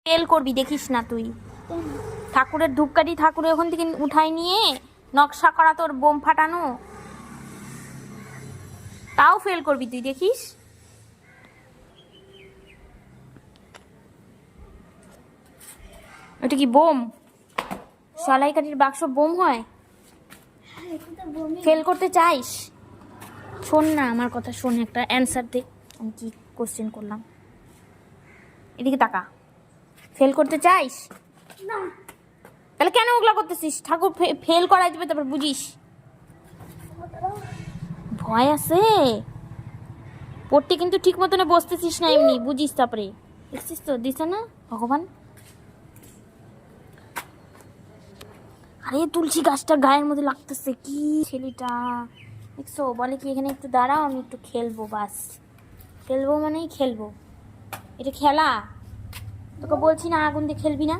Fail করবি, দেখিস না তুই। ঠাকুরের ধূপকাঠি ঠাকুরের ওখান থেকে উঠাই নিয়ে নকশা করা তোর বোম ফাটানো, তাও ফেল করবি তুই, দেখিস। ওটা কি বোম? সেলাই কাঠির বাক্স বোম হয়? ফেল করতে চাইস? শোন না আমার কথা, শোন, একটা অ্যান্সার দে। আমি কি কোশ্চেন করলাম? এদিকে তাকা। ফেল করতে চাইস না। তাহলে কেন ওগুলা করতেছিস? ঠাকুর ফেল করাই দেবে, তারপর বুঝিস। ভয় আছে পড়তে, কিন্তু ঠিক মতন বসতেছিস না, এমনি বুঝিস। তারপরে দেখছিস তো দিছে না ভগবান। আরে তুলসী গাছটা গায়ের মধ্যে লাগতেছে। কি ছেলেটা দেখছো? বলে কি এখানে একটু দাঁড়াও, আমি একটু খেলবো। বাস খেলবো মানেই খেলবো, এটা খেলা। তোকে বলছি না আগুন দিয়ে খেলবি না।